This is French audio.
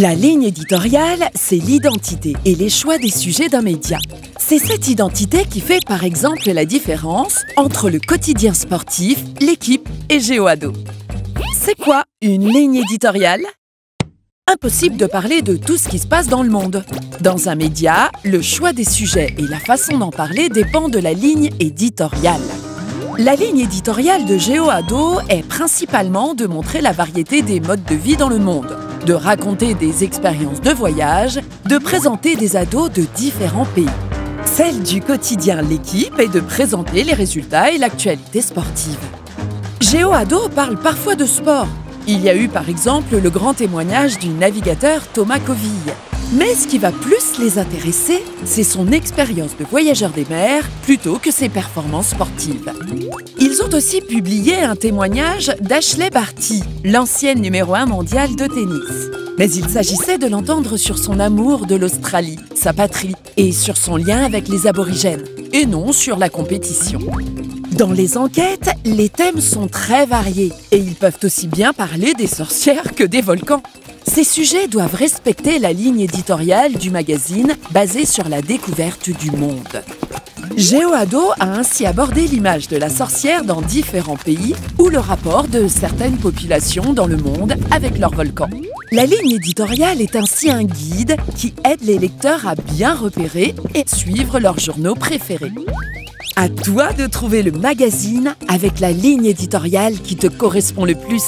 La ligne éditoriale, c'est l'identité et les choix des sujets d'un média. C'est cette identité qui fait par exemple la différence entre le quotidien sportif, l'équipe et GeoAdo. C'est quoi une ligne éditoriale? Impossible de parler de tout ce qui se passe dans le monde. Dans un média, le choix des sujets et la façon d'en parler dépend de la ligne éditoriale. La ligne éditoriale de GeoAdo est principalement de montrer la variété des modes de vie dans le monde, de raconter des expériences de voyage, de présenter des ados de différents pays. Celle du quotidien L'équipe est de présenter les résultats et l'actualité sportive. GeoAdo parle parfois de sport. Il y a eu par exemple le grand témoignage du navigateur Thomas Coville. Mais ce qui va plus les intéresser, c'est son expérience de voyageur des mers plutôt que ses performances sportives. Ils ont aussi publié un témoignage d'Ashley Barty, l'ancienne numéro 1 mondiale de tennis. Mais il s'agissait de l'entendre sur son amour de l'Australie, sa patrie, et sur son lien avec les aborigènes, et non sur la compétition. Dans les enquêtes, les thèmes sont très variés, et ils peuvent aussi bien parler des sorcières que des volcans. Ces sujets doivent respecter la ligne éditoriale du magazine basée sur la découverte du monde. GeoAdo a ainsi abordé l'image de la sorcière dans différents pays ou le rapport de certaines populations dans le monde avec leurs volcans. La ligne éditoriale est ainsi un guide qui aide les lecteurs à bien repérer et suivre leurs journaux préférés. À toi de trouver le magazine avec la ligne éditoriale qui te correspond le plus.